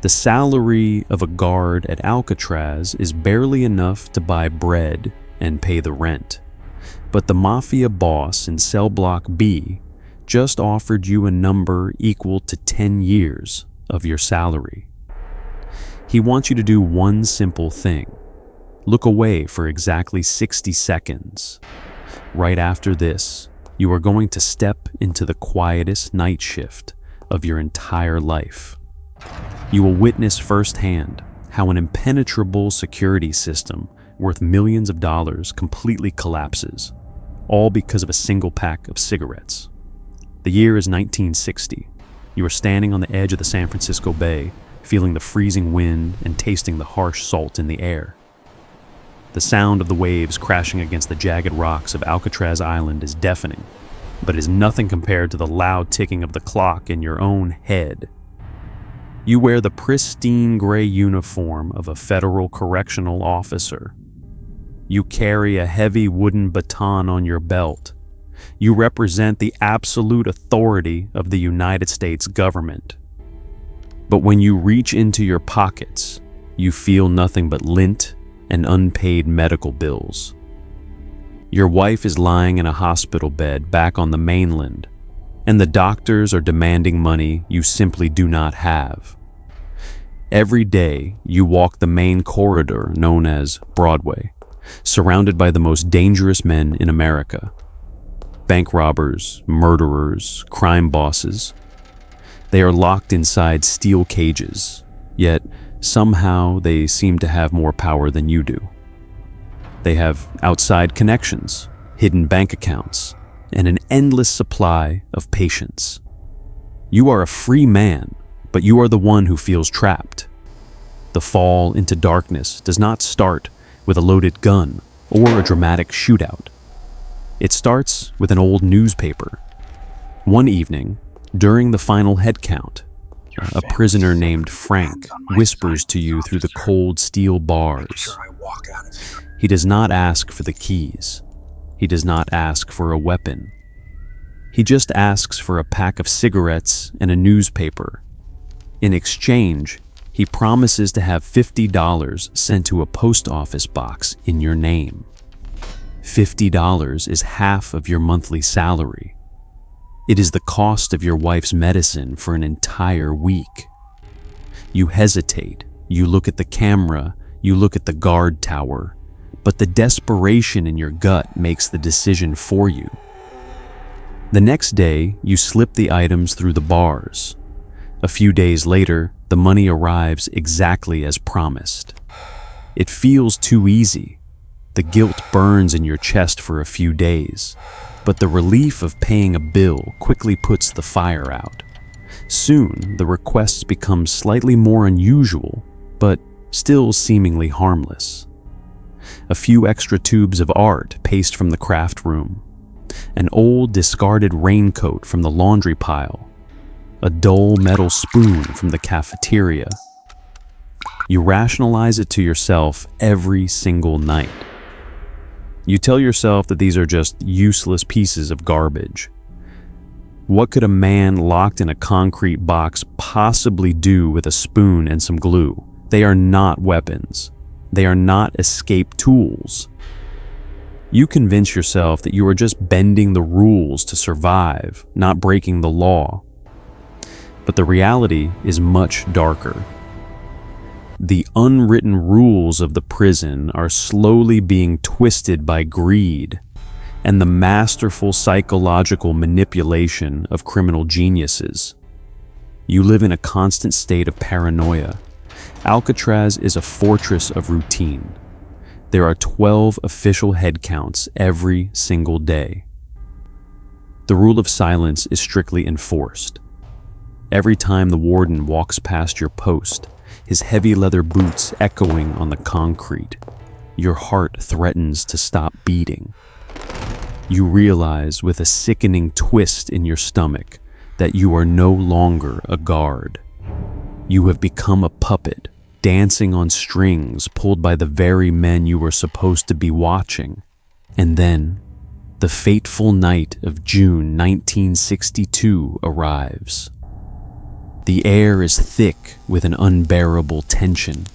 The salary of a guard at Alcatraz is barely enough to buy bread and pay the rent. But the Mafia boss in cell block B just offered you a number equal to 10 years of your salary. He wants you to do one simple thing. Look away for exactly 60 seconds. Right after this, you are going to step into the quietest night shift of your entire life. You will witness firsthand how an impenetrable security system worth millions of dollars completely collapses, all because of a single pack of cigarettes. The year is 1960. You are standing on the edge of the San Francisco Bay, feeling the freezing wind and tasting the harsh salt in the air. The sound of the waves crashing against the jagged rocks of Alcatraz Island is deafening, but is nothing compared to the loud ticking of the clock in your own head. You wear the pristine gray uniform of a federal correctional officer. You carry a heavy wooden baton on your belt. You represent the absolute authority of the United States government. But when you reach into your pockets, you feel nothing but lint and unpaid medical bills. Your wife is lying in a hospital bed back on the mainland, and the doctors are demanding money you simply do not have. Every day, you walk the main corridor known as Broadway, surrounded by the most dangerous men in America. Bank robbers, murderers, crime bosses. They are locked inside steel cages, yet somehow they seem to have more power than you do. They have outside connections, hidden bank accounts, and an endless supply of patience. You are a free man, but you are the one who feels trapped. The fall into darkness does not start with a loaded gun or a dramatic shootout. It starts with an old newspaper. One evening, during the final head count, a prisoner named Frank whispers to you through the cold steel bars. He does not ask for the keys. He does not ask for a weapon. He just asks for a pack of cigarettes and a newspaper. In exchange, he promises to have $50 sent to a post office box in your name. $50 is half of your monthly salary. It is the cost of your wife's medicine for an entire week. You hesitate, you look at the camera, you look at the guard tower, but the desperation in your gut makes the decision for you. The next day, you slip the items through the bars. A few days later, the money arrives exactly as promised. It feels too easy. The guilt burns in your chest for a few days, but the relief of paying a bill quickly puts the fire out. Soon, the requests become slightly more unusual, but still seemingly harmless. A few extra tubes of art paced from the craft room, an old discarded raincoat from the laundry pile, a dull metal spoon from the cafeteria. You rationalize it to yourself every single night. You tell yourself that these are just useless pieces of garbage. What could a man locked in a concrete box possibly do with a spoon and some glue? They are not weapons. They are not escape tools. You convince yourself that you are just bending the rules to survive, not breaking the law. But the reality is much darker. The unwritten rules of the prison are slowly being twisted by greed and the masterful psychological manipulation of criminal geniuses. You live in a constant state of paranoia. Alcatraz is a fortress of routine. There are 12 official head counts every single day. The rule of silence is strictly enforced. Every time the warden walks past your post, his heavy leather boots echoing on the concrete, your heart threatens to stop beating. You realize with a sickening twist in your stomach that you are no longer a guard. You have become a puppet, dancing on strings pulled by the very men you were supposed to be watching. And then, the fateful night of June 1962 arrives. The air is thick with an unbearable tension.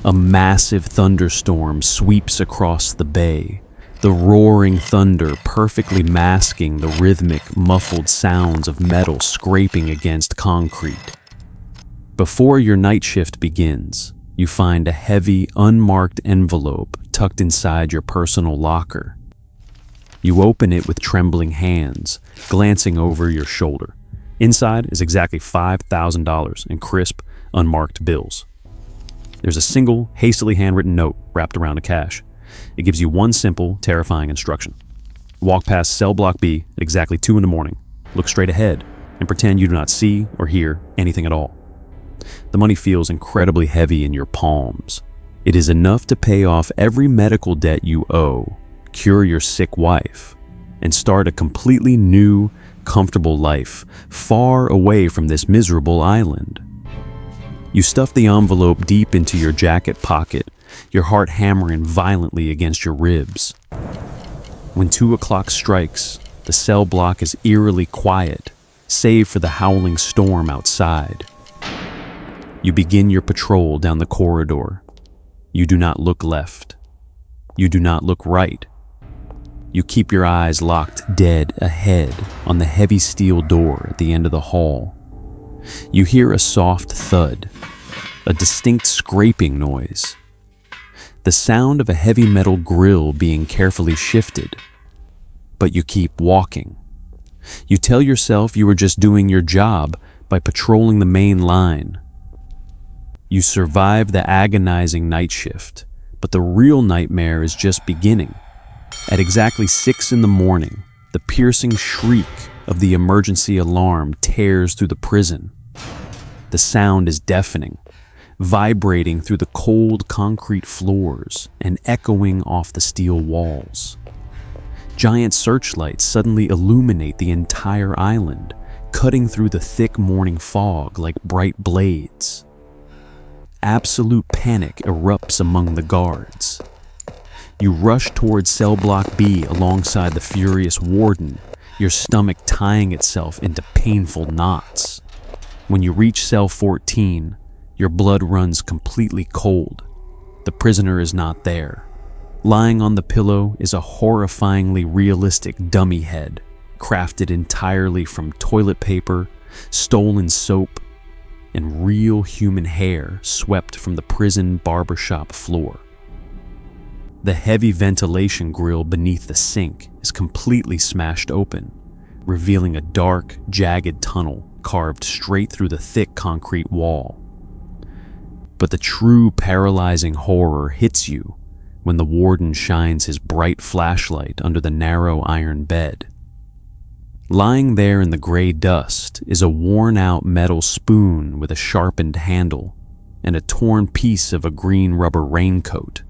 A massive thunderstorm sweeps across the bay, the roaring thunder perfectly masking the rhythmic, muffled sounds of metal scraping against concrete. Before your night shift begins, you find a heavy, unmarked envelope tucked inside your personal locker. You open it with trembling hands, glancing over your shoulder. Inside is exactly $5,000 in crisp, unmarked bills. There's a single, hastily handwritten note wrapped around the cash. It gives you one simple, terrifying instruction. Walk past cell block B at exactly 2 a.m, look straight ahead, and pretend you do not see or hear anything at all. The money feels incredibly heavy in your palms. It is enough to pay off every medical debt you owe, cure your sick wife, and start a completely new, comfortable life far away from this miserable island. You stuff the envelope deep into your jacket pocket, your heart hammering violently against your ribs. When 2 o'clock strikes, the cell block is eerily quiet, save for the howling storm outside. You begin your patrol down the corridor. You do not look left. You do not look right. You keep your eyes locked dead ahead on the heavy steel door at the end of the hall. You hear a soft thud, a distinct scraping noise. The sound of a heavy metal grill being carefully shifted. But you keep walking. You tell yourself you were just doing your job by patrolling the main line. You survive the agonizing night shift, but the real nightmare is just beginning. At exactly 6 a.m, the piercing shriek of the emergency alarm tears through the prison. The sound is deafening, vibrating through the cold concrete floors and echoing off the steel walls. Giant searchlights suddenly illuminate the entire island, cutting through the thick morning fog like bright blades. Absolute panic erupts among the guards. You rush towards cell block B alongside the furious warden, your stomach tying itself into painful knots. When you reach cell 14, your blood runs completely cold. The prisoner is not there. Lying on the pillow is a horrifyingly realistic dummy head, crafted entirely from toilet paper, stolen soap, and real human hair swept from the prison barbershop floor. The heavy ventilation grill beneath the sink is completely smashed open, revealing a dark, jagged tunnel carved straight through the thick concrete wall. But the true paralyzing horror hits you when the warden shines his bright flashlight under the narrow iron bed. Lying there in the gray dust is a worn-out metal spoon with a sharpened handle and a torn piece of a green rubber raincoat.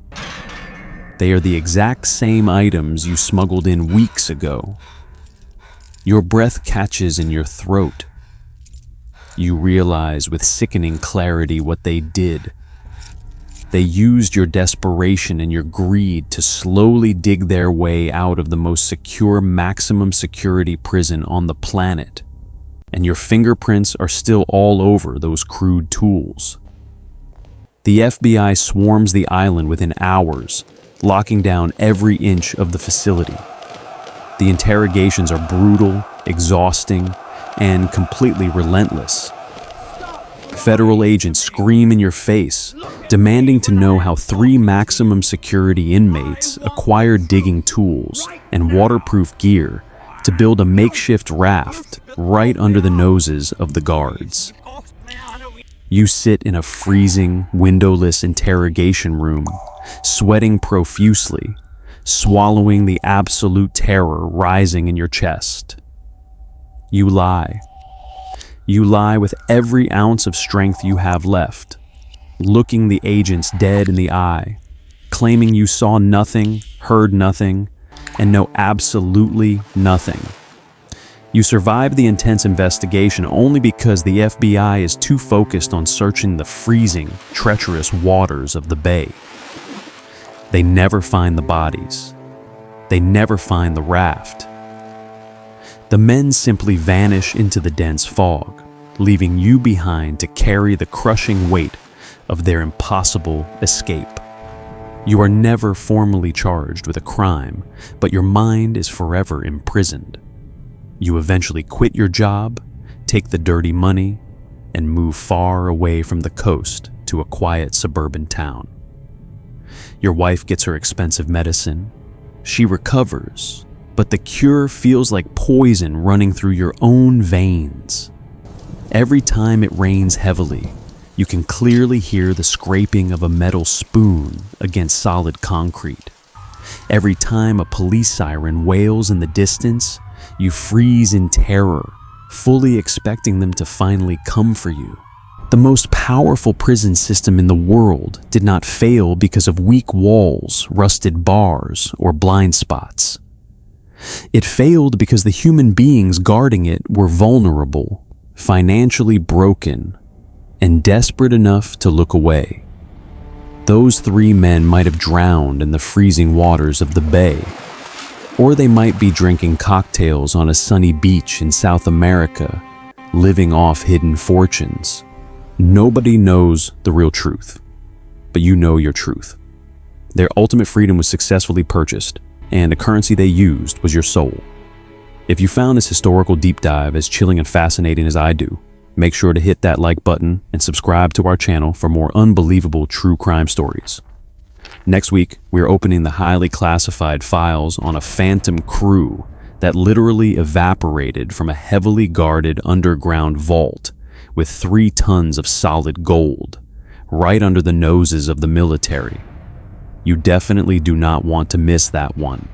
They are the exact same items you smuggled in weeks ago. Your breath catches in your throat. You realize with sickening clarity what they did. They used your desperation and your greed to slowly dig their way out of the most secure maximum security prison on the planet. And your fingerprints are still all over those crude tools. The FBI swarms the island within hours, locking down every inch of the facility. The interrogations are brutal, exhausting, and completely relentless. Federal agents scream in your face, demanding to know how 3 maximum security inmates acquired digging tools and waterproof gear to build a makeshift raft right under the noses of the guards. You sit in a freezing, windowless interrogation room, sweating profusely, swallowing the absolute terror rising in your chest. You lie. You lie with every ounce of strength you have left, looking the agents dead in the eye, claiming you saw nothing, heard nothing, and know absolutely nothing. You survived the intense investigation only because the FBI is too focused on searching the freezing, treacherous waters of the bay. They never find the bodies. They never find the raft. The men simply vanish into the dense fog, leaving you behind to carry the crushing weight of their impossible escape. You are never formally charged with a crime, but your mind is forever imprisoned. You eventually quit your job, take the dirty money, and move far away from the coast to a quiet suburban town. Your wife gets her expensive medicine. She recovers, but the cure feels like poison running through your own veins. Every time it rains heavily, you can clearly hear the scraping of a metal spoon against solid concrete. Every time a police siren wails in the distance, you freeze in terror, fully expecting them to finally come for you. The most powerful prison system in the world did not fail because of weak walls, rusted bars, or blind spots. It failed because the human beings guarding it were vulnerable, financially broken, and desperate enough to look away. Those 3 men might have drowned in the freezing waters of the bay, or they might be drinking cocktails on a sunny beach in South America, living off hidden fortunes. Nobody knows the real truth, but you know your truth. Their ultimate freedom was successfully purchased, and the currency they used was your soul. If you found this historical deep dive as chilling and fascinating as I do, make sure to hit that like button and subscribe to our channel for more unbelievable true crime stories. Next week, we're opening the highly classified files on a phantom crew that literally evaporated from a heavily guarded underground vault with 3 tons of solid gold, right under the noses of the military. You definitely do not want to miss that one.